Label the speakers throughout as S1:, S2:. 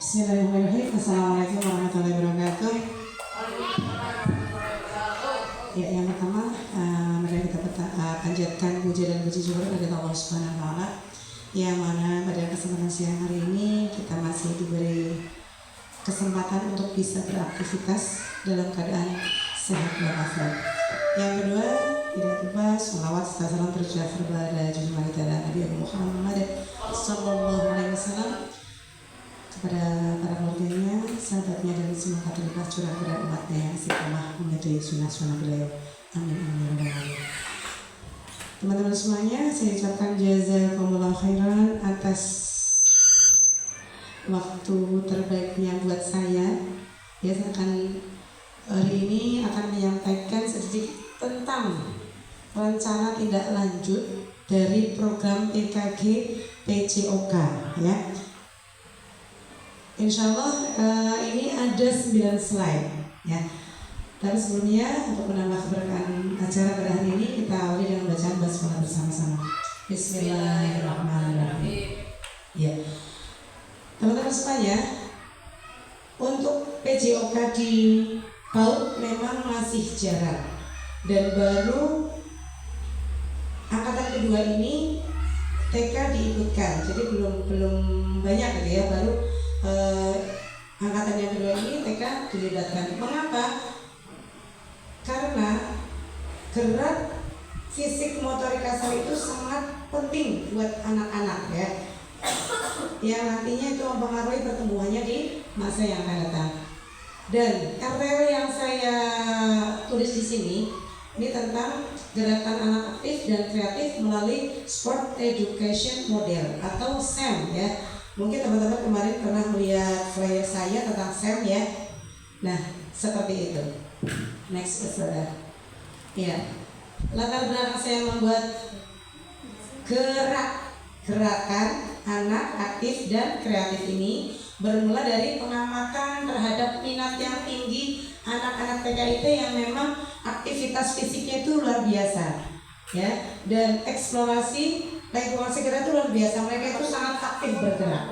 S1: Bismillahirrahmanirrahim. Assalamualaikum warahmatullahi wabarakatuh. Ya, yang pertama, mari kita panjatkan puji dan puji syukur kepada Allah Subhanahu wa taala, yang mana pada kesempatan siang hari ini kita masih diberi kesempatan untuk bisa beraktivitas dalam keadaan sehat walafiat. Yang kedua, tidak lupa sholawat serta salam tercurah kepada junjungan kita Nabi Muhammad sallallahu alaihi wasallam, kepada para keluarganya, sahabatnya, dan semua katolik curah kepada umatnya yang istiqomah mengikuti sunnah-sunnah beliau. Amin amin amin. Teman-teman semuanya, saya ucapkan jazakumullah khairan atas waktu terbaiknya buat saya. Ya, saya akan hari ini akan menyampaikan sedikit tentang rencana tindak lanjut dari program PKG PJOK, ya. Insya Allah ini ada 9 slide, ya. Tapi sebelumnya, untuk menambah keberkahan acara pada hari ini, kita awali dengan bacaan basmalah bersama-sama. Bismillahirrahmanirrahim. Ya, teman-teman semuanya, untuk PJOK di PAUD memang masih jarang, dan baru angkatan kedua ini TK diikutkan, jadi belum banyak gitu ya, baru angkatan yang kedua ini TK dilibatkan. Mengapa? Karena gerak fisik motorik kasar itu sangat penting buat anak-anak, ya, yang nantinya itu mempengaruhi pertumbuhannya di masa yang akan datang. Dan RTL yang saya tulis di sini ini tentang gerakan anak aktif dan kreatif melalui Sport Education Model atau SEM, ya. Mungkin teman-teman kemarin pernah melihat flyer saya tentang SEM, ya. Nah, seperti itu. Next, saudara. Ya, latar belakang saya membuat gerakan anak aktif dan kreatif ini bermula dari pengamatan terhadap minat yang tinggi anak-anak PKIT yang memang aktivitas fisiknya itu luar biasa, ya, dan eksplorasi lingkungan sekitar itu luar biasa. Mereka itu sangat aktif bergerak.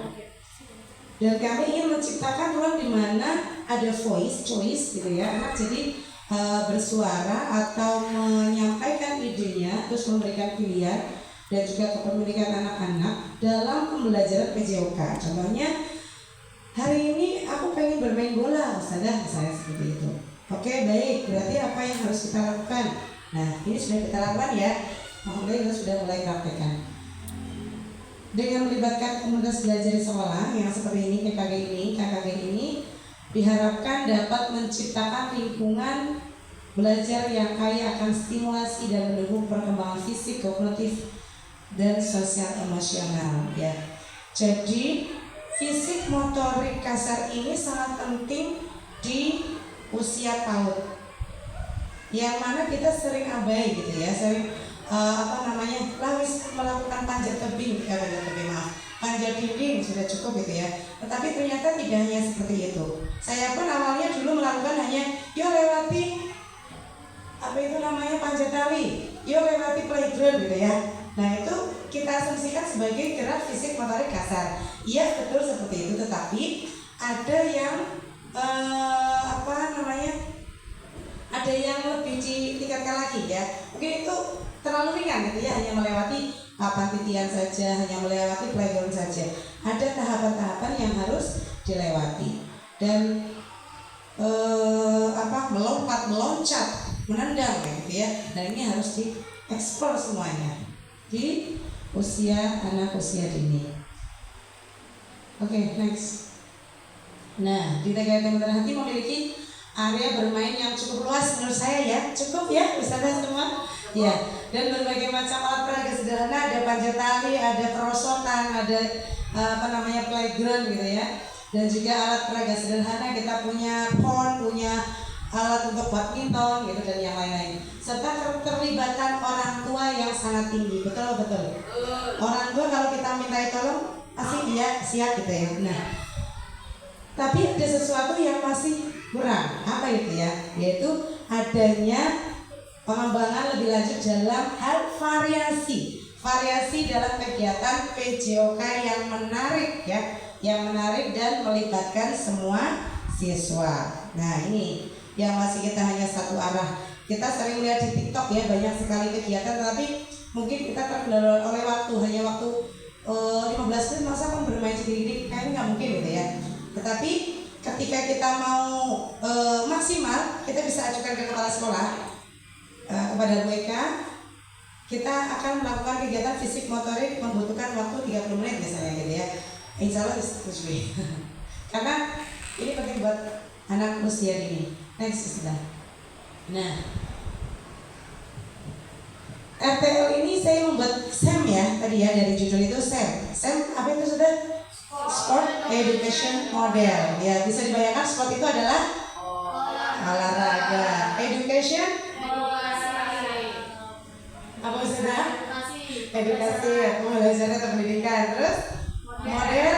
S1: Dan kami ingin menciptakan ruang di mana ada voice, choice gitu ya. Anak jadi bersuara atau menyampaikan idenya, terus memberikan pilihan dan juga kepemilikan anak-anak dalam pembelajaran PJOK. Contohnya, hari ini aku pengen bermain bola, Ustazah, misalnya seperti itu. Oke, baik, berarti apa yang harus kita lakukan? Nah, ini sudah kita lakukan, ya. Alhamdulillah kita sudah mulai praktekkan. Dengan melibatkan komunitas belajar di sekolah yang seperti ini, KKG ini diharapkan dapat menciptakan lingkungan belajar yang kaya akan stimulasi dan mendukung perkembangan fisik, kognitif, dan sosial emosional, ya. Jadi fisik motorik kasar ini sangat penting di usia PAUD, yang mana kita sering abai gitu ya, sering melakukan panjat tebing, panjat dinding sudah cukup gitu ya. Tetapi ternyata tidak hanya seperti itu. Saya pun awalnya dulu melakukan hanya lewati panjat tali, lewati playground gitu ya. Nah, itu kita asumsikan sebagai gerak fisik motorik kasar. Iya, betul seperti itu, tetapi ada yang ada yang lebih ditingkatkan lagi, ya. Mungkin itu terlalu ringan gitu ya, hanya melewati papan titian saja, hanya melewati playground saja. Ada tahapan-tahapan yang harus dilewati, dan meloncat, menendang gitu ya. Dan ini harus dieksplor semuanya di anak usia dini. Oke, next. Nah, di TKT Mutiara Hati memiliki area bermain yang cukup luas menurut saya, ya. Cukup ya, Ustazah semua? Ya, dan berbagai macam alat peraga sederhana, ada panjat tali, ada perosotan, ada playground gitu ya. Dan juga alat peraga sederhana, kita punya pon, punya alat untuk badminton gitu, dan yang lain-lain. Serta keterlibatan orang tua yang sangat tinggi. Betul. Orang tua kalau kita minta tolong pasti dia siap gitu ya. Nah, tapi ada sesuatu yang masih kurang. Apa itu ya? Yaitu adanya pengembangan lebih lanjut dalam hal variasi dalam kegiatan PJOK yang menarik, ya, yang menarik dan melibatkan semua siswa. Nah ini yang masih kita hanya satu arah. Kita sering lihat di TikTok ya, banyak sekali kegiatan, tapi mungkin kita terkendala oleh waktu, hanya waktu 15 menit masa kan bermain sendiri, kayaknya nggak mungkin gitu ya. Tetapi ketika kita mau maksimal, kita bisa ajukan ke kepala sekolah, kepada Bu Eka. Kita akan melakukan kegiatan fisik motorik membutuhkan waktu 30 menit misalnya gitu ya. Insya Allah disetujui. Karena ini penting buat anak usia dini. Next sudah. Nah, RTL ini saya membuat SEM ya tadi ya, dari judul itu SEM. SEM apa itu sudah? Sport Education Model. Ya bisa dibayangkan sport itu adalah olahraga. Education apa sudah? Edukasi, pembelajaran atau pendidikan. Terus model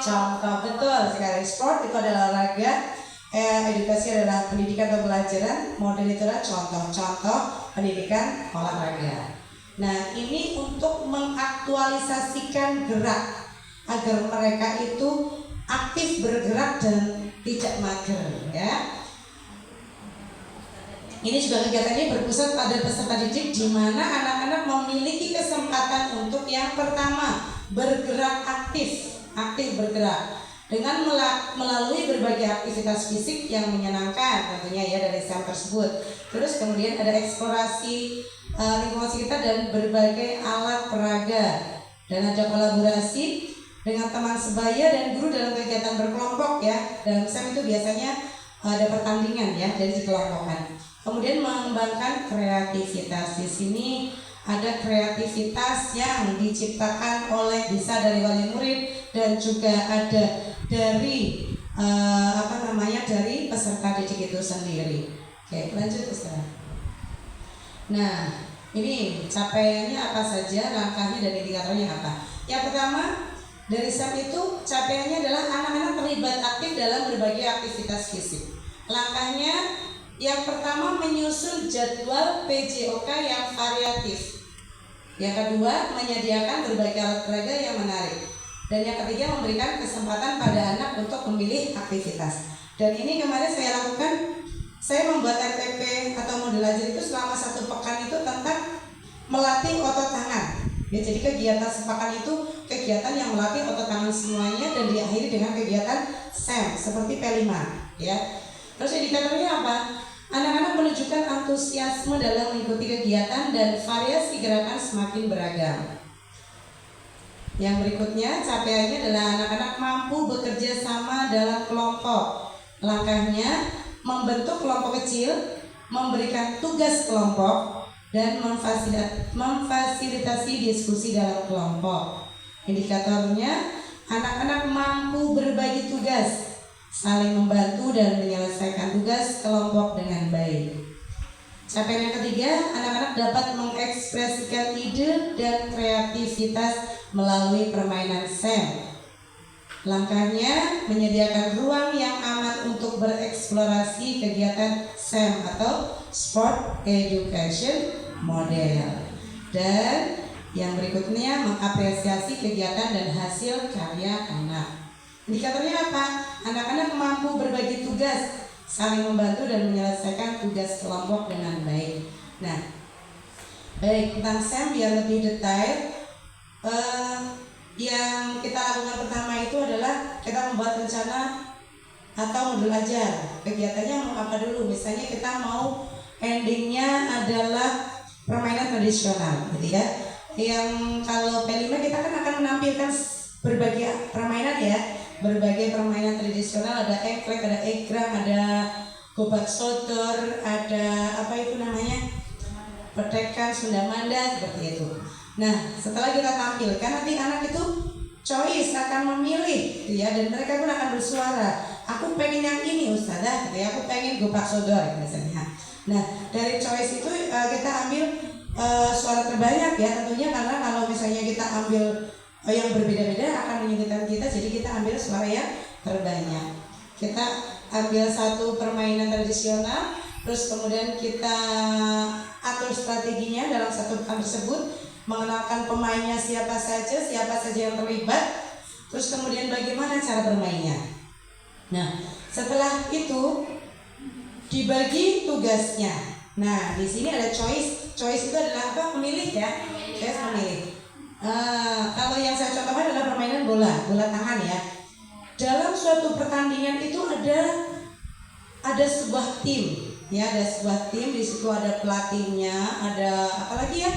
S1: contoh, betul sekali. Sport itu adalah olahraga, edukasi adalah pendidikan atau pelajaran, model itu adalah contoh-contoh pendidikan olahraga. Nah ini untuk mengaktualisasikan gerak agar mereka itu aktif bergerak dan tidak mager ya. Ini juga kegiatannya berpusat pada peserta didik, di mana anak-anak memiliki kesempatan untuk yang pertama bergerak aktif bergerak dengan melalui berbagai aktivitas fisik yang menyenangkan tentunya ya dari SEM tersebut. Terus kemudian ada eksplorasi lingkungan sekitar dan berbagai alat peraga, dan ada kolaborasi dengan teman sebaya dan guru dalam kegiatan berkelompok ya. Dalam SEM itu biasanya ada pertandingan ya dari dikelompokkan. Kemudian mengembangkan kreativitas. Di sini ada kreativitas yang diciptakan oleh bisa dari wali murid dan juga ada dari dari peserta didik itu sendiri. Oke, lanjut Ustaz. Nah, ini capaiannya apa saja, langkahnya dan indikatornya apa? Yang pertama, dari SEM itu capaiannya adalah anak-anak terlibat aktif dalam berbagai aktivitas fisik. Langkahnya yang pertama menyusun jadwal PJOK yang variatif. Yang kedua menyediakan berbagai alat peraga yang menarik. Dan yang ketiga memberikan kesempatan pada anak untuk memilih aktivitas. Dan ini kemarin saya lakukan, saya membuat RTP atau model ajar itu selama 1 pekan itu tentang melatih otot tangan. Ya, jadi kegiatan sepekan itu kegiatan yang melatih otot tangan semuanya dan diakhiri dengan kegiatan SEM seperti P5 ya. Terus indikatornya apa? Anak-anak menunjukkan antusiasme dalam mengikuti kegiatan dan variasi gerakan semakin beragam. Yang berikutnya capaiannya adalah anak-anak mampu bekerja sama dalam kelompok. Langkahnya membentuk kelompok kecil, memberikan tugas kelompok, dan memfasilitasi diskusi dalam kelompok. Indikatornya anak-anak mampu berbagi tugas, saling membantu dan menyelesaikan tugas kelompok dengan baik. Capaian yang ketiga, anak-anak dapat mengekspresikan ide dan kreativitas melalui permainan SEM. Langkahnya menyediakan ruang yang aman untuk bereksplorasi kegiatan SEM atau Sport Education Model. Dan yang berikutnya mengapresiasi kegiatan dan hasil karya anak. Indikatornya apa? Anak-anak mampu berbagi tugas, saling membantu dan menyelesaikan tugas kelompok dengan baik. Nah, baik tentang SEM biar lebih detail, yang kita lakukan pertama itu adalah kita membuat rencana atau modul ajar. Kegiatannya mau apa dulu? Misalnya kita mau endingnya adalah permainan tradisional, gitu ya. Yang kalau P5 kita kan akan menampilkan berbagai permainan ya. Berbagai permainan tradisional, ada eklek, ada egrang, ada gobat sodor, ada apa itu namanya, petekan, Sunda Manda, seperti itu. Nah setelah kita tampilkan nanti anak itu choice akan memilih gitu ya, dan mereka pun akan bersuara, aku pengen yang ini Ustazah gitu ya, aku pengen gobat sodor misalnya. Nah dari choice itu kita ambil suara terbanyak ya tentunya, karena kalau misalnya kita ambil yang berbeda-beda akan menyulitkan kita, jadi kita ambil suara yang terbanyak. Kita ambil satu permainan tradisional, terus kemudian kita atur strateginya dalam satu pekan tersebut, mengenalkan pemainnya siapa saja yang terlibat, terus kemudian bagaimana cara bermainnya. Nah, setelah itu dibagi tugasnya. Nah, di sini ada choice. Choice itu adalah apa? Memilih ya. Choice memilih. Kalau yang saya contohkan adalah permainan bola tangan ya. Dalam suatu pertandingan itu ada sebuah tim, ya, ada sebuah tim. Di situ ada pelatihnya, ada apa lagi ya?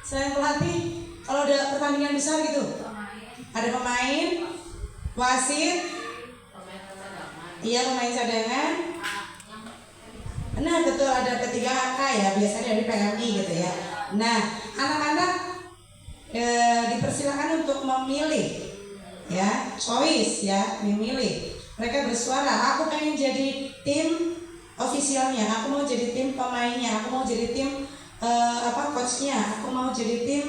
S1: Selain pelatih, kalau ada pertandingan besar gitu, ada pemain, wasit, iya, pemain cadangan. Nah, betul, ada P3K ya, biasanya dari PMI gitu ya. Nah, anak-anak dipersilakan untuk memilih, ya, choice ya, memilih. Mereka bersuara, aku pengen jadi tim ofisialnya, aku mau jadi tim pemainnya, aku mau jadi tim coachnya, aku mau jadi tim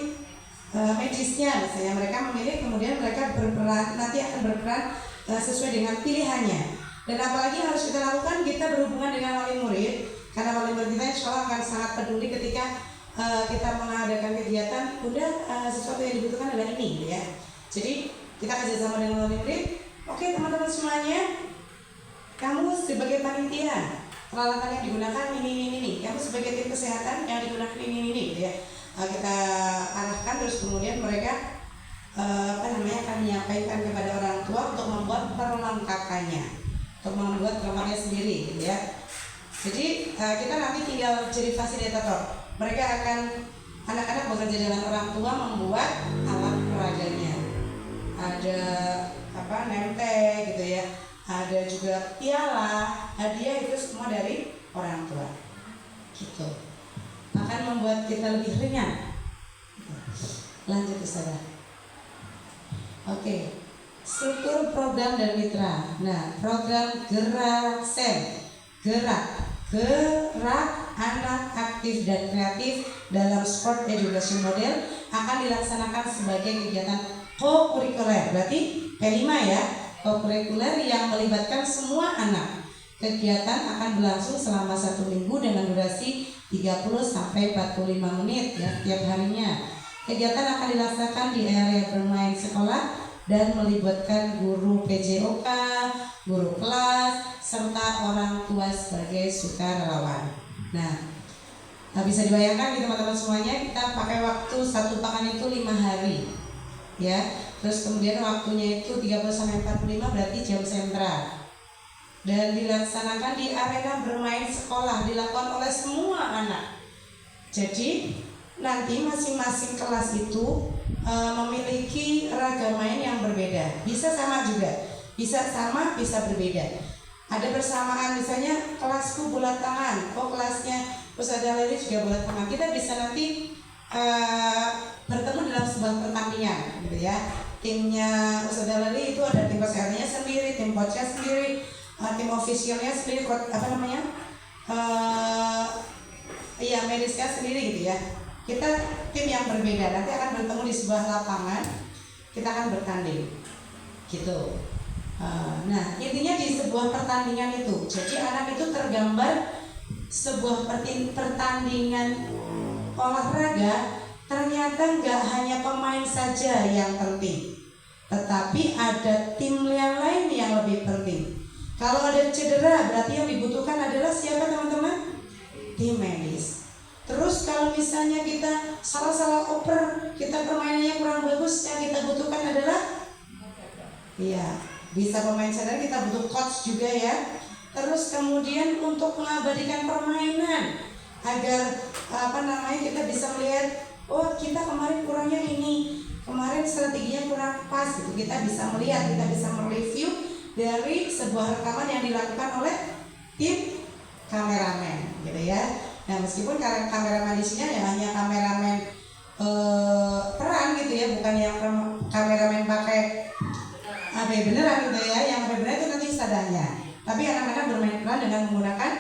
S1: medisnya, misalnya. Mereka memilih, kemudian mereka berperan, nanti akan berperan sesuai dengan pilihannya. Dan apalagi harus kita lakukan, kita berhubungan dengan wali murid, karena wali murid kita insya Allah akan sangat peduli ketika kita mengadakan kegiatan. Bunda, sesuatu yang dibutuhkan adalah ini, ya. Jadi kita kerjasama dengan wali murid. Oke, teman-teman semuanya, kamu sebagai panitia, peralatan yang digunakan ini. Kamu sebagai tim kesehatan yang digunakan ini, gitu ya. Kita arahkan, terus kemudian mereka akan menyampaikan kepada orang tua untuk membuat perlengkapannya, untuk membuat perlengkapannya sendiri, gitu ya. Jadi kita nanti tinggal jadi fasilitator. Mereka anak-anak bekerja dengan orang tua membuat alat peraganya. Ada nemte gitu ya. Ada juga piala, hadiah, itu semua dari orang tua. Gitu. Akan membuat kita lebih ringan. Lanjut, saudara. Oke. Struktur program dan mitra. Nah, program Gerak SEM, gerak anak aktif dan kreatif dalam sport education model akan dilaksanakan sebagai kegiatan co-kurikuler. Berarti P5 ya, co-kurikuler yang melibatkan semua anak. Kegiatan akan berlangsung selama 1 minggu dengan durasi 30 sampai 45 menit ya setiap harinya. Kegiatan akan dilaksanakan di area bermain sekolah dan melibatkan guru PJOK, guru kelas, serta orang tua sebagai sukarelawan. Nah, bisa dibayangkan nih teman-teman semuanya, kita pakai waktu 1 pekan itu 5 hari, ya. Terus kemudian waktunya itu 30 sampai 45, berarti jam sentra. Dan dilaksanakan di arena bermain sekolah, dilakukan oleh semua anak. Jadi nanti masing-masing kelas itu memiliki ragam main yang berbeda. Bisa sama juga, bisa sama, bisa berbeda. Ada bersamaan, misalnya kelasku bola tangan, kelasnya Ustazah Leli juga bola tangan. Kita bisa nanti bertemu dalam sebuah pertandingan, gitu ya. Timnya Ustazah Leli itu ada tim kesehatannya sendiri, tim coachnya sendiri, tim ofisialnya sendiri, medisnya sendiri, gitu ya. Kita tim yang berbeda, nanti akan bertemu di sebuah lapangan, kita akan bertanding, gitu. Nah, intinya di sebuah pertandingan itu, jadi anak itu tergambar sebuah pertandingan olahraga. Ternyata nggak hanya pemain saja yang penting, tetapi ada tim yang lain yang lebih penting. Kalau ada cedera, berarti yang dibutuhkan adalah siapa, teman-teman? Tim medis. Terus kalau misalnya kita salah oper, kita permainannya kurang bagus, yang kita butuhkan adalah, iya, bisa pemain cedera, kita butuh coach juga ya. Terus kemudian untuk mengabadikan permainan agar kita bisa melihat, oh kita kemarin kurangnya ini, kemarin strateginya kurang pas, gitu. Kita bisa melihat, kita bisa mereview dari sebuah rekaman yang dilakukan oleh tim kameramen, gitu ya. Nah, meskipun kameramen di sini hanya kameramen peran, gitu ya, bukan yang kameramen pakai HP beneran, gitu ya. Yang HP beneran itu nanti sadanya. Tapi anak-anak bermain peran dengan menggunakan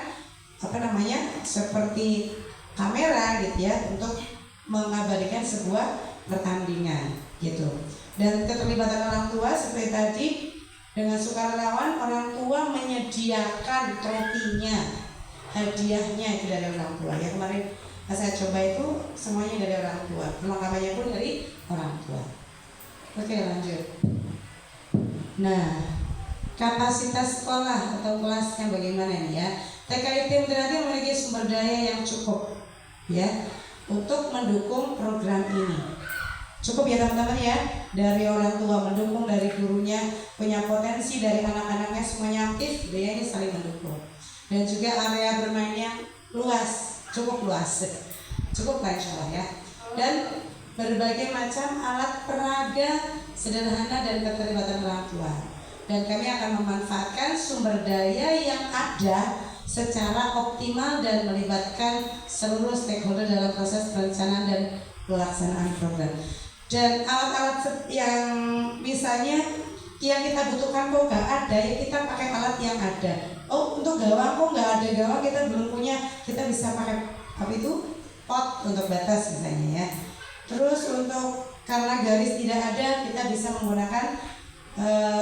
S1: seperti kamera, gitu ya, untuk mengabadikan sebuah pertandingan, gitu. Dan keterlibatan orang tua seperti tadi, dengan sukarelawan orang tua menyediakan trofinya, hadiahnya itu dari orang tua. Ya, kemarin saya coba itu semuanya dari orang tua, perlengkapannya pun dari orang tua. Oke, lanjut. Nah, kapasitas sekolah atau kelasnya bagaimana nih ya? TKIT Mutirati memiliki sumber daya yang cukup ya untuk mendukung program ini. Cukup ya teman-teman ya, dari orang tua mendukung, dari gurunya punya potensi, dari anak-anaknya semuanya aktif, dia ini saling mendukung. Dan juga area bermainnya luas, cukup luas, cukup lah insya Allah ya. Dan berbagai macam alat peraga sederhana dan keterlibatan orang tua. Dan kami akan memanfaatkan sumber daya yang ada secara optimal dan melibatkan seluruh stakeholder dalam proses perencanaan dan pelaksanaan program. Dan alat-alat yang misalnya yang kita butuhkan kok nggak ada, ya kita pakai alat yang ada. Oh, untuk gawang kok nggak ada gawang, kita belum punya, kita bisa pakai apa itu, pot untuk batas misalnya ya. Terus untuk karena garis tidak ada, kita bisa menggunakan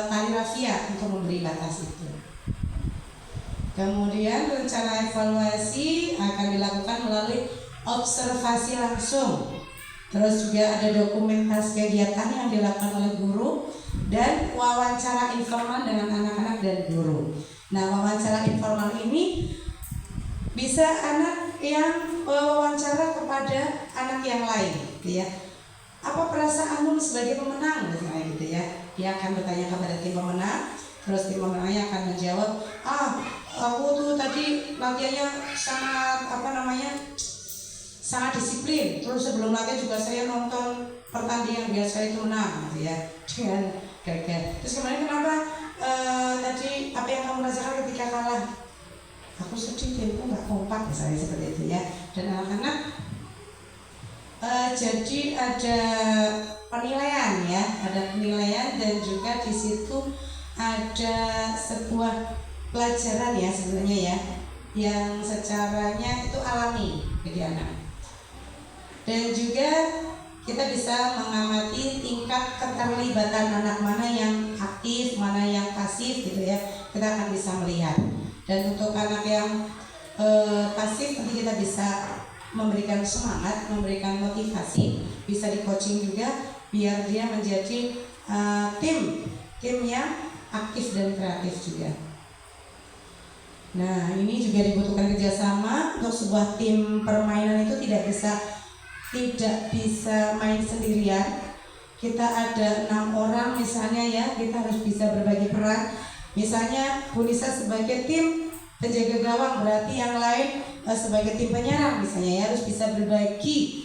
S1: tali rafia untuk memberi batas itu. Kemudian rencana evaluasi akan dilakukan melalui observasi langsung. Terus juga ada dokumentasi kegiatan yang dilakukan oleh guru dan wawancara informal dengan anak-anak dan guru. Nah, wawancara informal ini bisa anak yang wawancara kepada anak yang lain, gitu ya. Apa perasaanmu sebagai pemenang, misalnya gitu ya. Dia akan bertanya kepada tim pemenang, terus tim pemenangnya akan menjawab, aku tuh tadi latihannya sangat disiplin. Terus sebelum latihan juga saya nonton pertandingan biar saya itu menang, gitu ya, dengan gagah. Terus kemarin kenapa tadi apa yang kamu rasakan ketika kalah? Aku sedih, timku nggak kompak, misalnya seperti itu ya. Dan anak-anak jadi ada penilaian ya, ada penilaian dan juga di situ ada sebuah pelajaran ya sebenarnya ya, yang secaranya itu alami bagi anak. Dan juga kita bisa mengamati tingkat keterlibatan anak, mana yang aktif, mana yang pasif gitu ya. Kita akan bisa melihat. Dan untuk anak yang pasif nanti kita bisa memberikan semangat, memberikan motivasi, bisa di coaching juga biar dia menjadi tim yang aktif dan kreatif juga. Nah, ini juga dibutuhkan kerjasama. Untuk sebuah tim permainan itu tidak bisa main sendirian. Kita ada 6 orang misalnya ya, kita harus bisa berbagi peran. Misalnya Bu Nisa sebagai tim penjaga gawang, berarti yang lain sebagai tim penyerang misalnya ya, harus bisa berbagi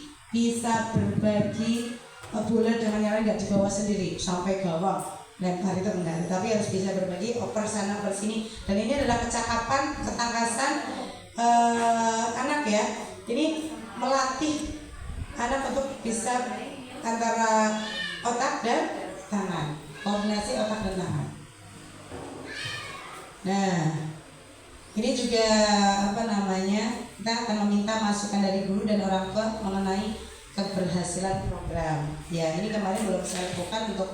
S1: bola dengan yang lain, nggak dibawa sendiri sampai gawang lempar itu enggak, tapi harus bisa berbagi, oper sana oper sini. Dan ini adalah kecakapan, ketangkasan anak ya. Ini melatih anak untuk bisa antara otak dan tangan, koordinasi otak dan tangan. Nah, ini juga kita akan meminta masukan dari guru dan orang tua mengenai keberhasilan program. Ya, ini kemarin belum saya lakukan untuk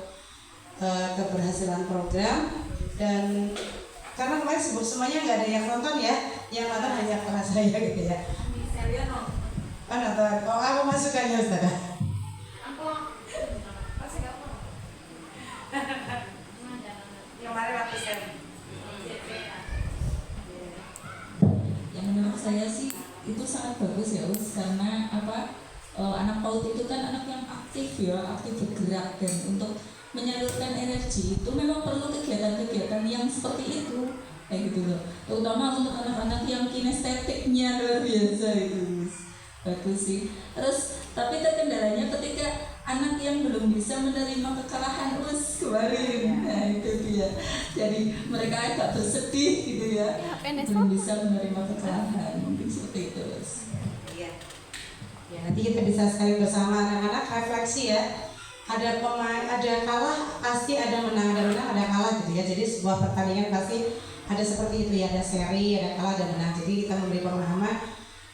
S1: keberhasilan program, dan karena kemarin semuanya nggak ada yang nonton ya, yang nonton hanya kelas saya gitu ya. Nonton. Oh, aku masukannya Ustazah. Kemarin waktu saya.
S2: Yang menurut saya sih itu sangat bagus ya Us, karena anak PAUD itu kan anak yang aktif ya, aktif bergerak, dan untuk menyalurkan energi itu memang perlu kegiatan-kegiatan yang seperti itu, kayak gitu loh. Terutama untuk anak-anak yang kinestetiknya luar biasa itu, bagus sih. Terus tapi terkendalanya ketika anak yang belum bisa menerima kekalahan kemarin, nah itu dia. Jadi mereka agak bersedih gitu ya, belum bisa menerima kekalahan, mungkin seperti itu.
S1: Iya. Ya, nanti kita bisa sekali bersama anak-anak refleksi ya. Ada kalah, pasti ada menang, ada kalah gitu ya. Jadi sebuah pertandingan pasti ada seperti itu ya, ada seri, ada kalah, ada menang. Jadi kita memberi pemahaman.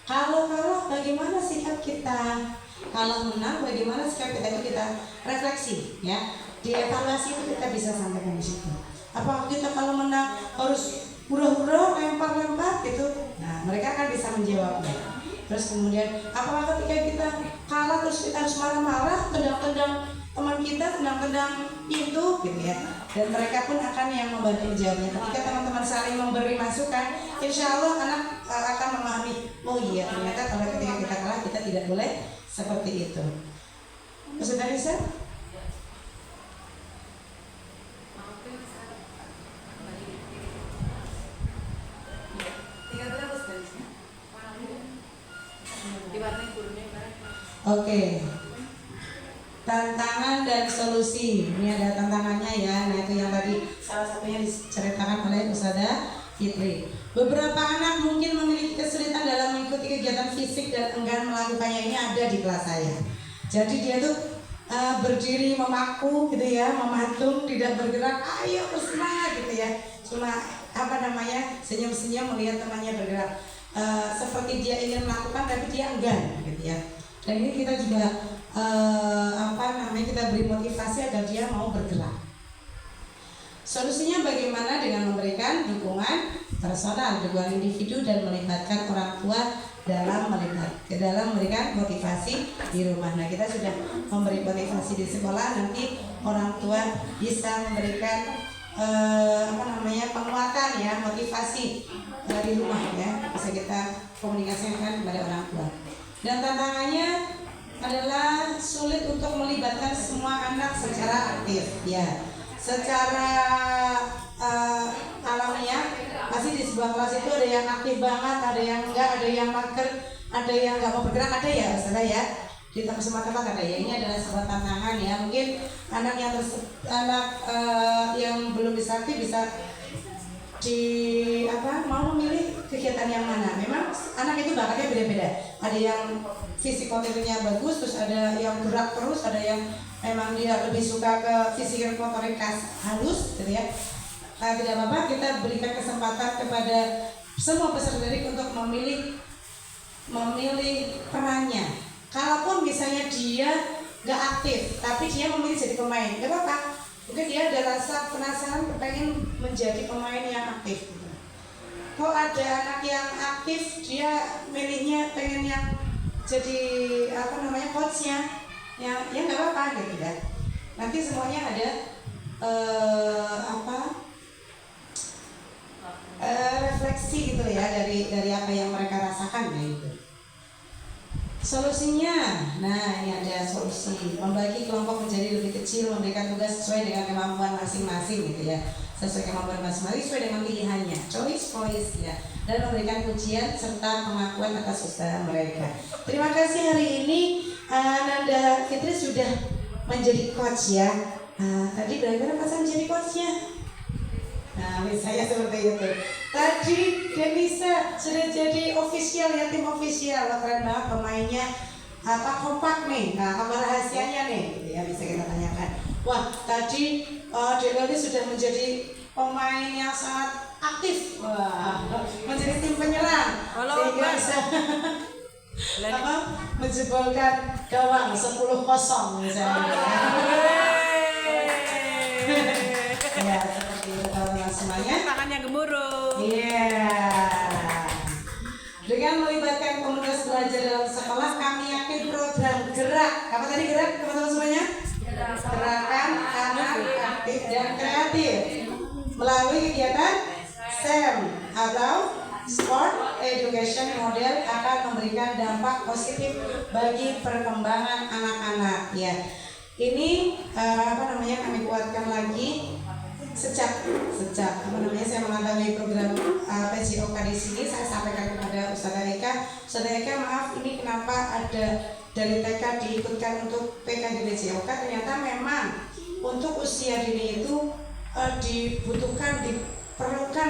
S1: Kalau kalah bagaimana sikap kita? Kalau menang bagaimana sikap kita? Itu kita refleksi ya. Di evaluasi itu kita bisa sampaikan di situ. Apa kita kalau menang harus hura-hura, lempar-lempar gitu? Nah, mereka akan bisa menjawabnya. Terus kemudian apakah ketika kita kalah terus kita harus marah-marah, tendang-tendang teman kita, tendang-tendang pintu gitu ya? dan mereka pun akan yang membantu menjawabnya. Ketika teman-teman saling memberi masukan, insya Allah anak akan memahami, oh iya ternyata kalau ketika kita kalah kita tidak boleh seperti itu. Sudah bisa? Oke. Tantangan dan solusi. Ini ada tantangannya ya. Nah, itu yang tadi salah satunya diceritakan oleh Ustazah Fitri. Beberapa anak mungkin memiliki kesulitan dalam mengikuti kegiatan fisik dan enggan melakukannya. Ini ada di kelas saya. Jadi dia tuh berdiri memaku gitu ya, mematung, tidak bergerak. Ayo bersemangat gitu ya. Cuma senyum-senyum melihat temannya bergerak. Seperti dia ingin melakukan tapi dia enggan gitu ya. Dan ini kita juga kita beri motivasi agar dia mau bergerak. Solusinya bagaimana? Dengan memberikan dukungan personal, dukungan individu dan melibatkan orang tua dalam memberikan motivasi di rumah. Nah, kita sudah memberi motivasi di sekolah, nanti orang tua bisa memberikan penguatan ya, motivasi di rumah ya, bisa kita komunikasikan kepada orang tua. Dan tantangannya adalah sulit untuk melibatkan semua anak secara aktif ya. Secara alamiah pasti di sebuah kelas itu ada yang aktif banget, ada yang enggak, ada yang mager, ada yang enggak mau bergerak, ada ya Ustazah ya. Di semua tempat ada ya. Ini adalah sebuah tantangan ya. Mungkin anak yang belum bisa aktif bisa mau memilih kegiatan yang mana. Memang anak itu bakatnya beda-beda. Ada yang fisikomotoriknya bagus, terus ada yang gerak terus, ada yang memang dia lebih suka ke fisikomotorik halus gitu ya. Tidak apa-apa, kita berikan kesempatan kepada semua peserta didik untuk memilih perannya. Kalaupun misalnya dia nggak aktif, tapi dia memilih jadi pemain, nggak apa-apa. Mungkin dia ada rasa penasaran, pengen menjadi pemain yang aktif. Kok ada anak yang aktif, dia milihnya pengen yang jadi coachnya, ya nggak apa-apa gitu kan. Nanti semuanya ada refleksi gitu ya dari apa yang mereka rasakan ya itu. Solusinya, nah ini ada solusi. Membagi kelompok menjadi lebih kecil, memberikan tugas sesuai dengan kemampuan masing-masing gitu ya. Sesuai kemampuan masing-masing, sesuai dengan pilihannya. Choice ya. Dan memberikan pujian serta pengakuan atas usaha mereka. Terima kasih hari ini Nanda Fitri sudah menjadi coach ya. Tadi berapa pasang jadi coachnya? Nah, saya seperti itu. Tadi Denisa sudah jadi official ya, tim official. Keren banget pemainnya. Kompak nih. Nah, apa rahasianya nih? Gitu ya, bisa kita tanyakan. Wah, tadi Delali sudah menjadi pemain yang sangat aktif. Wah, menjadi tim penyerang. Sehingga bisa menjebolkan gawang 10-0 misalnya. Ya, seperti itu teman-teman semuanya.
S3: Tangannya gemuruh.
S1: Iya. Dengan melibatkan komunitas belajar dalam sekolah, kami yakin program gerak. Apa tadi gerak teman-teman semuanya? Gerakan anak aktif dan kreatif melalui kegiatan SEM atau Sport Education Model akan memberikan dampak positif bagi perkembangan anak-anak. Ya, ini kami kuatkan lagi. Sejak saya mengetahui program PJOK di sini, saya sampaikan kepada Ustazah Eka. Ustazah Eka, maaf ini kenapa ada dari TK diikutkan untuk PK di PJOK? Ternyata memang untuk usia dini itu diperlukan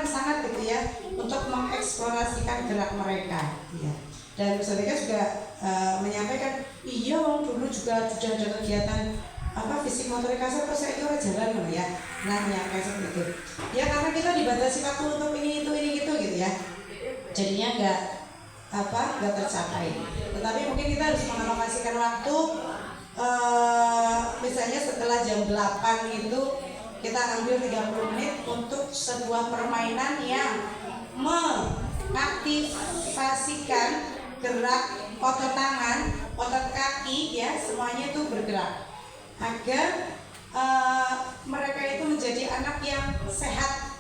S1: sangat gitu ya untuk mengeksplorasikan gerak mereka. Ya. Dan Ustazah Eka juga menyampaikan, iya dulu juga sudah ada kegiatan fisik motorik kasar, terus saya kira jalan ya. Nah, menyampaikan seperti itu. Ya karena kita dibatasi waktu untuk ini gitu ya. Jadinya nggak tercapai. Tetapi mungkin kita harus mengalokasikan waktu. Misalnya setelah jam 8 itu kita ambil 30 menit untuk sebuah permainan yang mengaktifasikan gerak otot tangan, otot kaki ya, semuanya itu bergerak agar mereka itu menjadi anak yang sehat,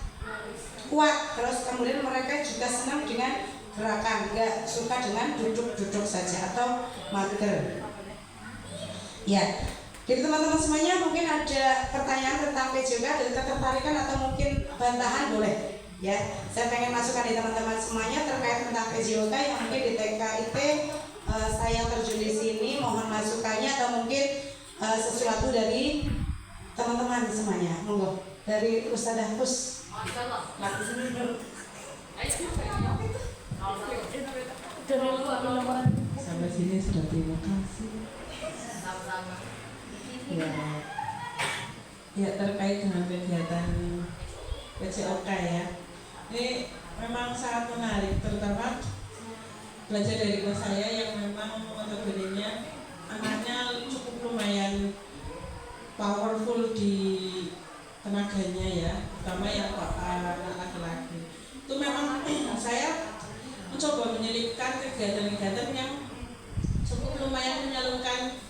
S1: kuat, terus kemudian mereka juga senang dengan gerakan, nggak suka dengan duduk-duduk saja atau mager. Ya, jadi teman-teman semuanya mungkin ada pertanyaan tentang PJOK, ada ketertarikan atau mungkin bantahan boleh. Ya, saya pengen masukkan di teman-teman semuanya terkait tentang PJOK yang mungkin di TKIT saya terjun di sini, mohon masukannya atau mungkin sesuatu dari teman-teman semuanya. Monggo dari Ustazah Pus.
S3: Sampai sini sudah terima kasih. Ya terkait dengan kegiatan PJOK ya, ini memang sangat menarik, terutama belajar dari kelas saya yang memang notabene-nya anaknya cukup lumayan powerful di tenaganya ya, terutama yang anak laki-laki. Itu memang saya mencoba menyelipkan kegiatan-kegiatan yang cukup lumayan menyalurkan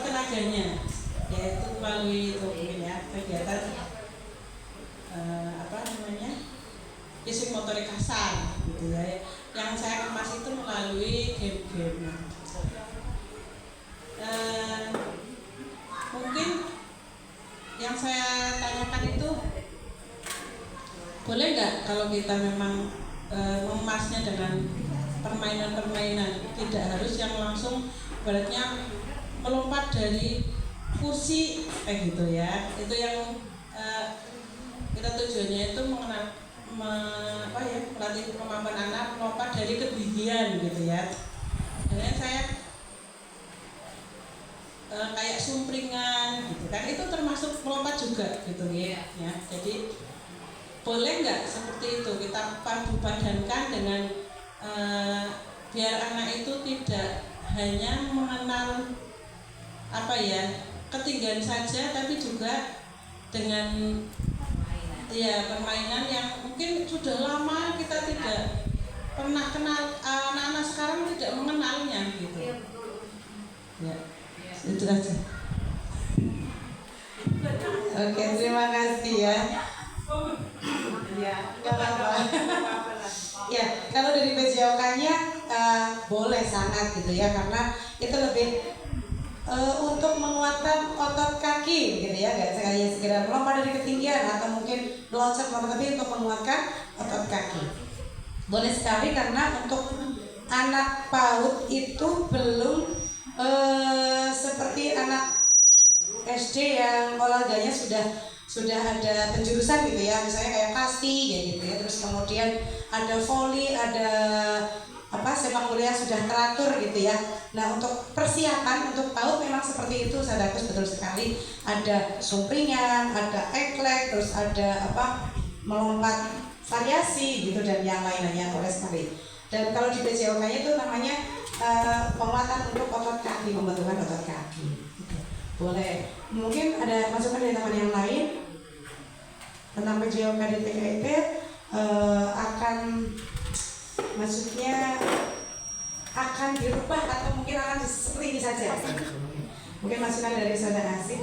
S3: tenaganya, yaitu melalui itu ya kegiatan fisik motorik kasar gitu ya, yang saya kemas itu melalui game-game. Mungkin yang saya tanyakan itu boleh nggak kalau kita memang memasnya dengan permainan-permainan, tidak harus yang langsung ibaratnya melompat dari kursi kayak gitu ya. Itu yang kita tujuannya itu melatih kemampuan anak melompat dari ketinggian gitu ya. Jadi saya kayak sumpringan gitu kan, itu termasuk melompat juga gitu ya. Jadi boleh nggak seperti itu kita padu-padankan dengan biar anak itu tidak hanya mengenal ketinggian saja, tapi juga dengan permainan yang mungkin sudah lama kita tidak pernah kenal, anak-anak sekarang tidak mengenalnya gitu. Ya, itu aja.
S1: Oke, terima kasih ya. Ya, nggak apa-apa. Ya, kalau dari PJOK-nya boleh sangat gitu ya, karena itu lebih untuk menguatkan otot kaki gitu ya, nggak sekali segera melompat dari ketinggian atau mungkin meloncat, tapi untuk menguatkan otot kaki. Boleh sekali, karena untuk anak PAUD itu belum seperti anak SD yang olahraganya sudah ada penjurusan gitu ya, misalnya kayak kasti gitu ya, terus kemudian ada voli, ada sepak bola yang sudah teratur gitu ya. Nah, untuk persiapan untuk PAUD memang seperti itu, Sadakus, betul sekali. Ada sumpringan, ada eklek, terus ada melompat variasi gitu dan yang lain-lainnya, boleh sekali. Dan kalau di PJOK-nya itu namanya penguatan untuk otot kaki, pembentukan otot kaki gitu. Boleh. Mungkin ada masukan dari teman yang lain tentang PJOK di TKIP, maksudnya akan dirubah atau mungkin akan seperti ini saja. Mungkin masukan dari saudara Asih.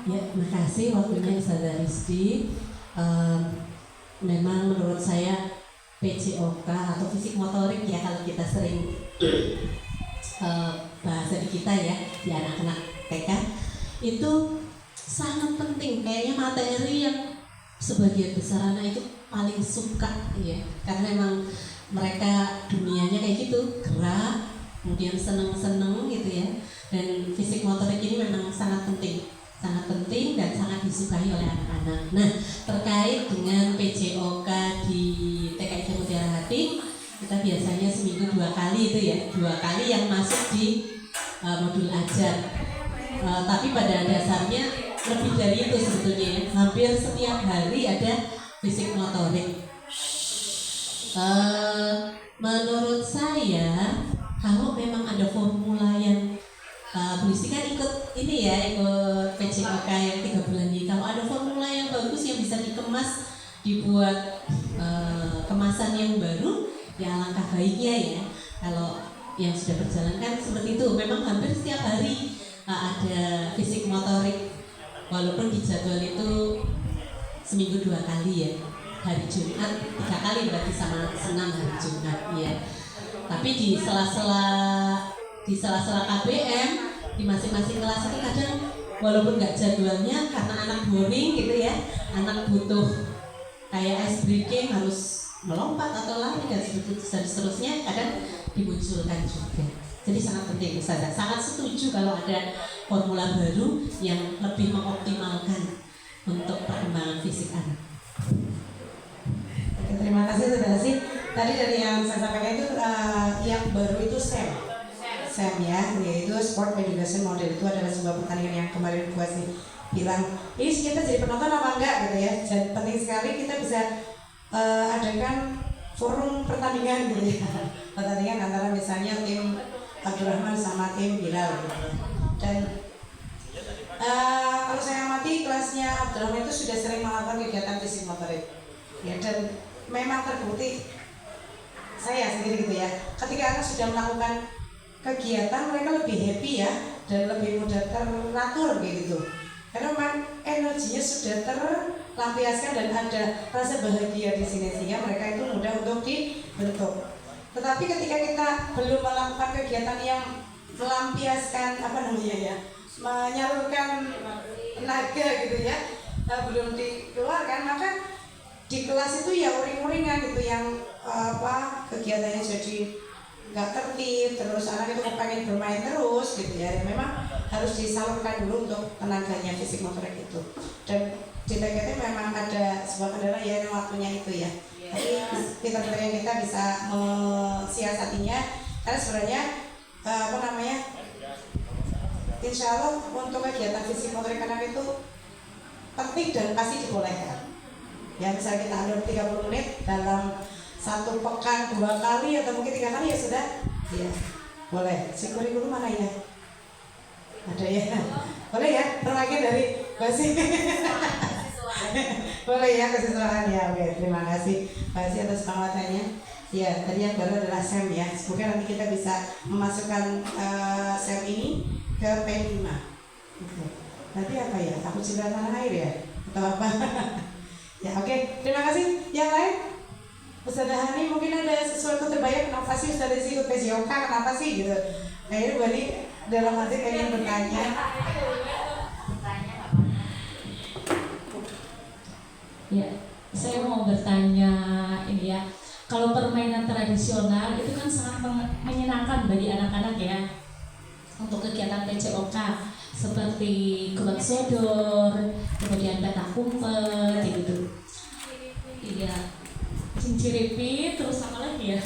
S4: Ya, terima kasih waktunya Saudara Rizky. Memang menurut saya PJOK atau fisik motorik ya, kalau kita sering bahasa di kita ya, di anak-anak TK itu sangat penting. Kayaknya materi yang sebagian besar anak itu paling suka ya, karena memang mereka dunianya kayak gitu, gerak, kemudian seneng-seneng gitu ya. Dan fisik motorik ini memang sangat penting dan sangat disukai oleh anak-anak. Nah, terkait dengan PJOK di TKIP Mutiara Hati, kita biasanya seminggu 2 kali itu ya, 2 kali yang masuk di modul ajar. Tapi pada dasarnya lebih dari itu sebetulnya ya. Hampir setiap hari ada fisik motorik. Menurut saya, kalau memang ada formula yang Bu Listi kan ikut ini ya, ikut PJOK yang 3 bulan ini. Kalau ada formula yang bagus yang bisa dikemas, dibuat kemasan yang baru, ya alangkah baiknya ya. Kalau yang sudah berjalan kan seperti itu. Memang hampir setiap hari ada fisik motorik, walaupun di jadwal itu seminggu 2 kali ya, hari Jumat 3 kali berarti sama senam hari Jumat ya. Tapi di sela-sela KBM di masing-masing kelas itu kadang walaupun nggak jadwalnya karena anak boring gitu ya, anak butuh kayak ice breaking harus melompat atau lari dan seterusnya, kadang dimunculkan juga. Jadi sangat penting Ustazah, sangat setuju kalau ada formula baru yang lebih mengoptimalkan untuk perkembangan fisik anak.
S1: Oke, terima kasih Saudara sih. Tadi dari yang saya sampaikan itu yang baru itu SEM ya, yaitu Sport Education Model. Itu adalah sebuah pertandingan yang kemarin gua sih bilang, ini kita jadi penonton apa enggak gitu ya. Dan penting sekali kita bisa adakan forum pertandingan gitu ya. Pertandingan antara misalnya tim Abdurrahman sama tim Bilal gitu. Dan kalau saya amati kelasnya Abdurrahman itu sudah sering melakukan kegiatan fisik motorik ya, dan memang terbukti saya sendiri gitu ya, ketika anak sudah melakukan kegiatan mereka lebih happy ya, dan lebih mudah teratur gitu, karena memang energinya sudah terlampiaskan dan ada rasa bahagia di sini, sehingga mereka itu mudah untuk dibentuk. Tetapi ketika kita belum melakukan kegiatan yang melampiaskan menyalurkan tenaga gitu ya, belum dikeluarkan, maka di kelas itu ya uring-uringan gitu, yang kegiatannya jadi nggak tertib, terus anak itu pengen bermain terus gitu ya. Memang harus disalurkan dulu untuk tenaganya fisik motorik itu. Dan di TKT memang ada sebuah kendala ya, yang waktunya itu ya. Tapi pintar-pintar yang kita bisa mensiasatinya, karena sebenarnya insya Allah untuk kegiatan fisik motorik anak itu penting dan pasti dibolehkan. Ya misalnya kita atur 30 menit dalam 1 pekan 2 kali atau mungkin 3 kali ya sudah, ya boleh. Si kurikulum mana ya? Ada ya? Boleh ya? Terbagian dari Basi. Boleh ya, kesesuaian ya. Oke, terima kasih Basi atas penguatannya. Ya, tadi yang baru adalah SEM ya. Semoga nanti kita bisa memasukkan SEM ini ke P5. Oke. Nanti apa ya? Takut cinta tanah air ya? Atau apa? Ya, oke. Terima kasih. Yang lain? Ustazah Hani, mungkin ada sesuatu terbayang, kenapa sih Ustazah ikut PJOK, kenapa sih gitu? Akhirnya balik dalam hati pengen bertanya.
S2: Ya, saya mau bertanya ini ya. Kalau permainan tradisional itu kan sangat menyenangkan bagi anak-anak ya. Untuk kegiatan PJOK seperti gebak sodor, kemudian petak umpet gitu. Iya. Cinciripi, terus apa lagi ya?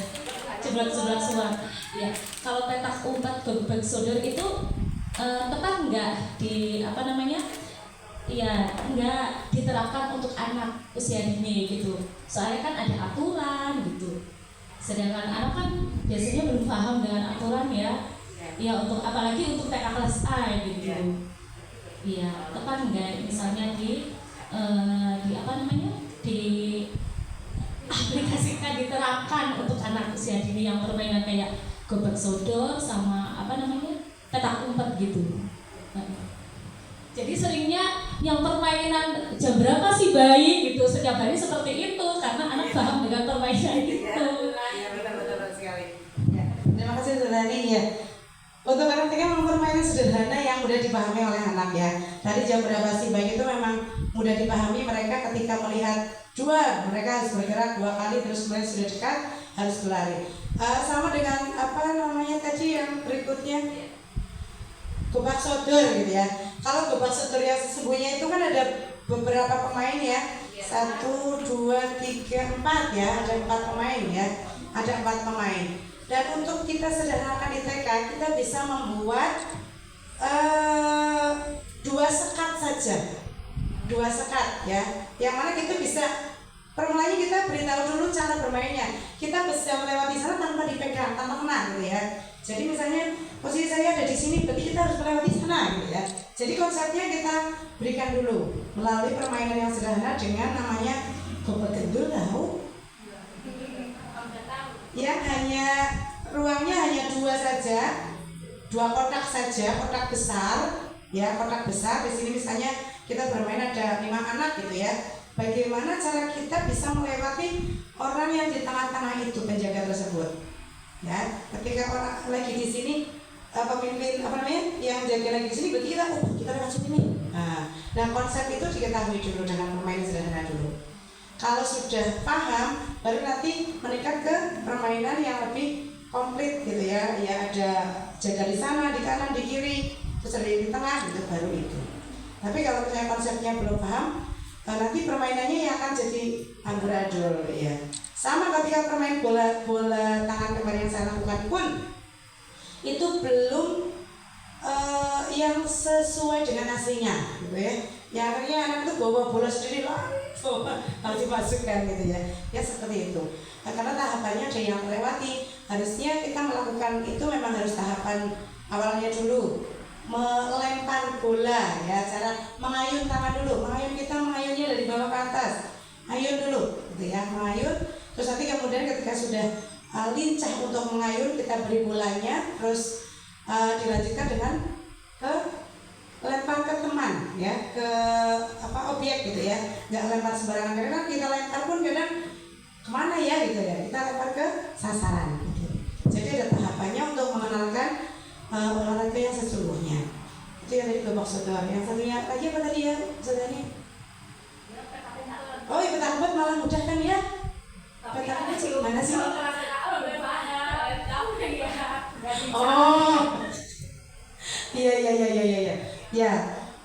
S2: Jeblak-jeblak suar. Ya, kalau petak umpet, gebak sodor itu tetap enggak enggak diterapkan untuk anak usia dini gitu. Soalnya kan ada aturan gitu. Sedangkan anak kan biasanya belum paham dengan aturan ya. Ya untuk apalagi untuk TK kelas A gitu. Iya, tepat enggak misalnya aplikasikan, diterapkan untuk anak usia dini yang permainan kayak gobak sodor sama petak umpet gitu. Jadi seringnya yang permainan jam berapa sih baik gitu, setiap hari seperti itu karena anak paham dengan permainan itu.
S1: Ya, betul sekali. Ya, terima kasih Zulani ya. Untuk anak TK memang permainan sederhana yang mudah dipahami oleh anak ya. Tadi jam berapa sih baik itu memang mudah dipahami mereka ketika melihat mereka harus bergerak 2 kali, terus kemudian sudah dekat harus berlari. Sama dengan tadi yang berikutnya gobak sodor gitu ya. Kalau gobak sodor yang sesungguhnya itu kan ada beberapa pemain ya, 1, 2, 3, 4 ya, ada 4 pemain ya, ada 4 pemain. Dan untuk kita sederhanakan di TK, kita bisa membuat 2 sekat saja, 2 sekat ya, yang mana kita bisa permulanya kita beritahu dulu cara bermainnya. Kita bisa melewati sana tanpa dipegang, tanpa kena gitu ya. Jadi misalnya posisi saya ada di sini, berarti kita harus melewati sana gitu ya. Jadi konsepnya kita berikan dulu melalui permainan yang sederhana dengan namanya gobak gendul tahu. Yang hanya ruangnya hanya dua saja, dua kotak saja, kotak besar, ya kotak besar. Di sini misalnya kita bermain ada 5 anak gitu ya. Bagaimana cara kita bisa melewati orang yang di tengah-tengah itu, penjaga tersebut? Ya, ketika orang lagi di sini, pemimpin yang jaga lagi di sini, berarti kita lewat sini. Nah, konsep itu diketahui dulu dengan permainan sederhana dulu. Kalau sudah paham, baru nanti meningkat ke permainan yang lebih komplit gitu ya. Ya ada jaga di sana, di kanan, di kiri, terus ada di tengah gitu, baru itu. Tapi kalau misalnya konsepnya belum paham, nanti permainannya yang akan jadi amburadul ya. Sama ketika permain bola tangan kemarin yang saya lakukan pun itu belum yang sesuai dengan aslinya gitu ya. Yang akhirnya anak itu bawa bola sendiri harus dimasukkan gitu ya. Ya seperti itu. Karena tahapannya ada yang melewati. Harusnya kita melakukan itu memang harus tahapan awalnya dulu. Melempar bola ya, cara mengayun tangan dulu. Kita mengayunnya dari bawah ke atas. Ayun dulu gitu ya, mengayun. Terus nanti kemudian ketika sudah lincah untuk mengayun, kita beri bolanya, terus dilanjutkan dengan lempar ke teman ya, ke objek gitu ya. Nggak lempar sembarangan, karena kita lempar pun kadang kemana ya gitu ya, kita lempar ke sasaran gitu. Jadi ada tahapannya untuk mengenalkan olahraga yang sesungguhnya. Itu yang tadi kelompok saudara. Yang satunya lagi apa tadi ya saudaranya? Oh iya, petak umpet malah mudah kan ya? Petak umpet gimana sih? Oh iya. Ya,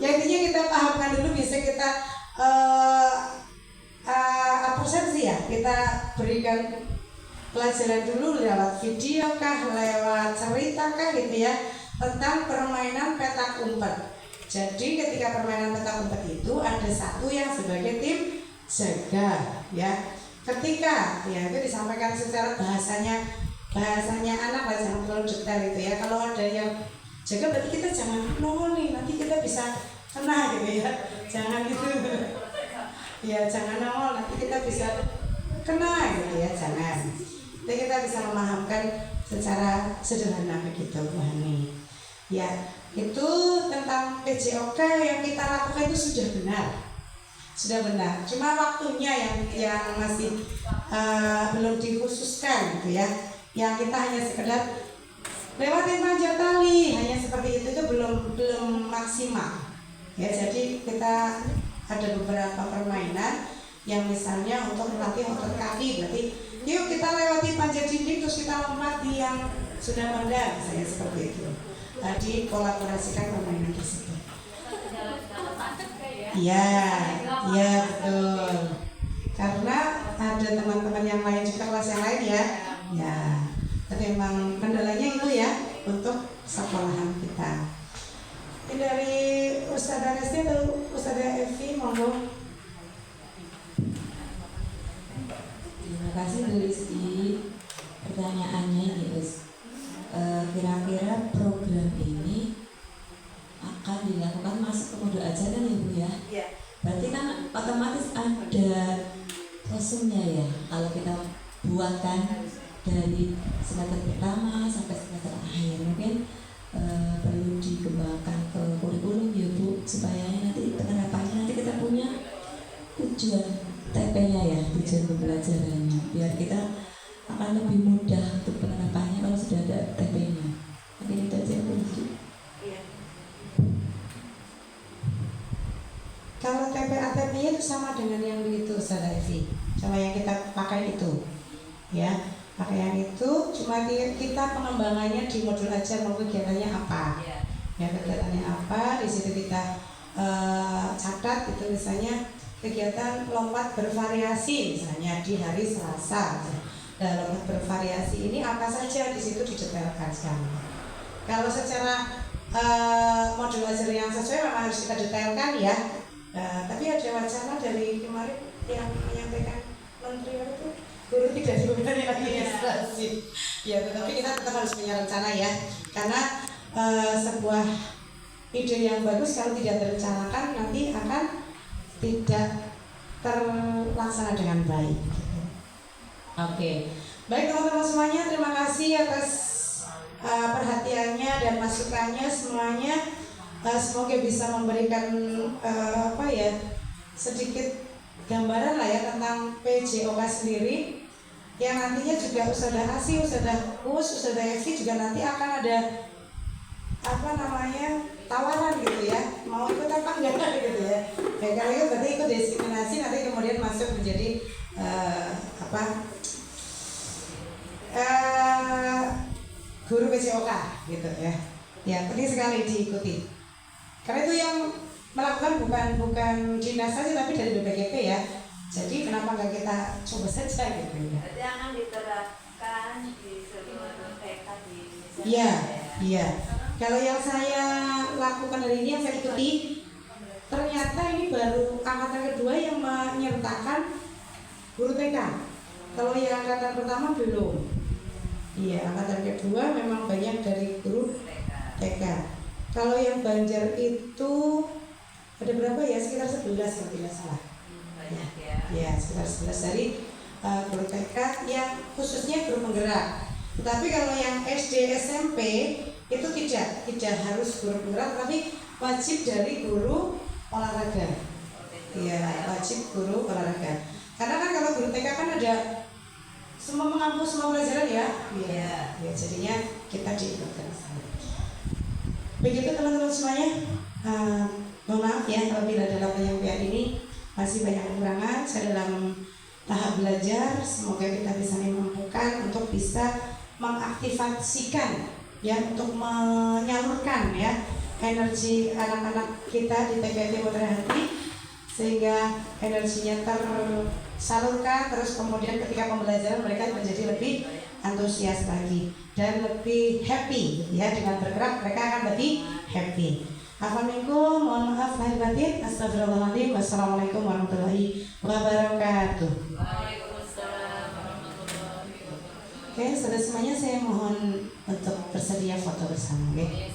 S1: yang intinya kita pahamkan dulu, bisa kita persepsi ya. Kita berikan pelajaran dulu lewat video kah, lewat cerita kah gitu ya, tentang permainan petak umpet. Jadi ketika permainan petak umpet itu ada satu yang sebagai tim jaga ya. Ketika ya itu disampaikan secara bahasanya anak, jangan terlalu detail itu ya. Kalau ada yang jaga berarti kita jangan nongol nih, nanti kita bisa kena gitu ya. Jangan gitu. Ya jangan nongol, nanti kita bisa kena gitu ya, jangan. Jadi kita bisa memahamkan secara sederhana begitu Bu Hani. Ya, itu tentang PJOK yang kita lakukan itu sudah benar. Cuma waktunya yang masih belum dikhususkan gitu ya. Yang kita hanya sekedar lewatin panjat tali, hanya seperti itu belum maksimal. Ya, jadi kita ada beberapa permainan yang misalnya untuk melatih otot kaki, berarti yuk kita lewati panjat dinding terus kita lompat di yang sudah rendah, misalnya seperti itu. Tadi kolaborasikan permainan tersebut. Iya betul. Karena ada teman-teman yang lain juga, kelas yang lain ya. Ya, tapi memang kendalanya itu ya untuk sekolahan kita. Ini dari Ustazah Resti atau Ustazah Evi, monggo.
S5: Terima kasih Bu Rizky. Pertanyaannya ini kira-kira program ini akan dilakukan masuk ke modul ajaran ya Bu ya?
S1: Iya.
S5: Berarti kan otomatis ada kosumnya ya, kalau kita buatkan dari semester pertama sampai semester akhir. Mungkin perlu dikembangkan ke kurikulum ya Bu, supaya nanti penerapannya nanti kita punya tujuan TP-nya ya, tujuan pembelajarannya, biar kita akan lebih mudah untuk penerapannya kalau sudah ada TP-nya. Mungkin itu aja Bu.
S1: Iya. Kalau TP-ATP itu sama dengan yang itu Ustazah Evi, sama yang kita pakai itu ya, pakai yang itu, cuma kita pengembangannya di modul ajar mau kegiatannya apa ya, kegiatannya apa, di situ kita catat itu, misalnya kegiatan lompat bervariasi misalnya di hari Selasa. Dan lompat bervariasi ini apa saja, di situ didetailkan sekali. Kalau secara modul ajar yang sesuai memang harus kita detailkan ya. Tapi ada wacana dari kemarin yang menyampaikan Menteri itu guru tidak dibebani administrasi. Ya, tetapi kita tetap harus punya rencana ya, karena sebuah ide yang bagus kalau tidak direncanakan nanti akan tidak terlaksana dengan baik. Oke. Baik teman-teman semuanya, terima kasih atas perhatiannya dan masukannya semuanya. Semoga bisa memberikan sedikit gambaran lah ya tentang PJOK sendiri. Yang nantinya juga Ustazah Asih, Ustazah Us, Ustazah Evi juga nanti akan ada tawaran gitu ya, mau ikut apa enggak gitu ya. Ya kalau itu berarti ikut diskriminasi, nanti kemudian masuk menjadi guru PJOK gitu ya. Ya penting sekali diikuti. Karena itu yang melakukan bukan dinas saja tapi dari BPKP ya. Jadi kenapa nggak kita coba saja gitu ya?
S6: Berarti akan diterapkan di seluruh TK di Indonesia.
S1: Iya, iya. Kalau yang saya lakukan hari ini yang saya ikuti, ternyata ini baru angkatan kedua yang menyertakan guru TK. Kalau yang angkatan pertama belum. Iya, angkatan kedua memang banyak dari guru TK. Kalau yang Banjar itu ada berapa ya? Sekitar 11 kalau tidak salah.
S6: Banyak ya.
S1: Ya, sekitar 11 dari guru TK yang khususnya guru penggerak. Tetapi kalau yang SD SMP itu tidak harus guru penggerak, tapi wajib dari guru olahraga. Iya, wajib guru olahraga. Karena kan kalau guru TK kan ada semua mengampu semua pelajaran ya. Iya. Ya, jadinya kita diikutkan. Begitu teman-teman semuanya. Mohon maaf ya apabila dalam penyampaian ini masih banyak kekurangan. Saya dalam tahap belajar, semoga kita bisa memampukan untuk bisa mengaktifasikan ya, untuk menyalurkan ya energi anak-anak kita di TKIT Putra Hati sehingga energinya tersalurkan, terus kemudian ketika pembelajaran mereka menjadi lebih antusias lagi dan lebih happy ya, dengan bergerak mereka akan lebih happy. Assalamualaikum, mohon maaf lahir batin, astagfirullahaladzim, wassalamualaikum warahmatullahi wabarakatuh.
S6: Waalaikumsalam warahmatullahi wabarakatuh.
S1: Oke, saudara semuanya saya mohon untuk bersedia foto bersama. Oke.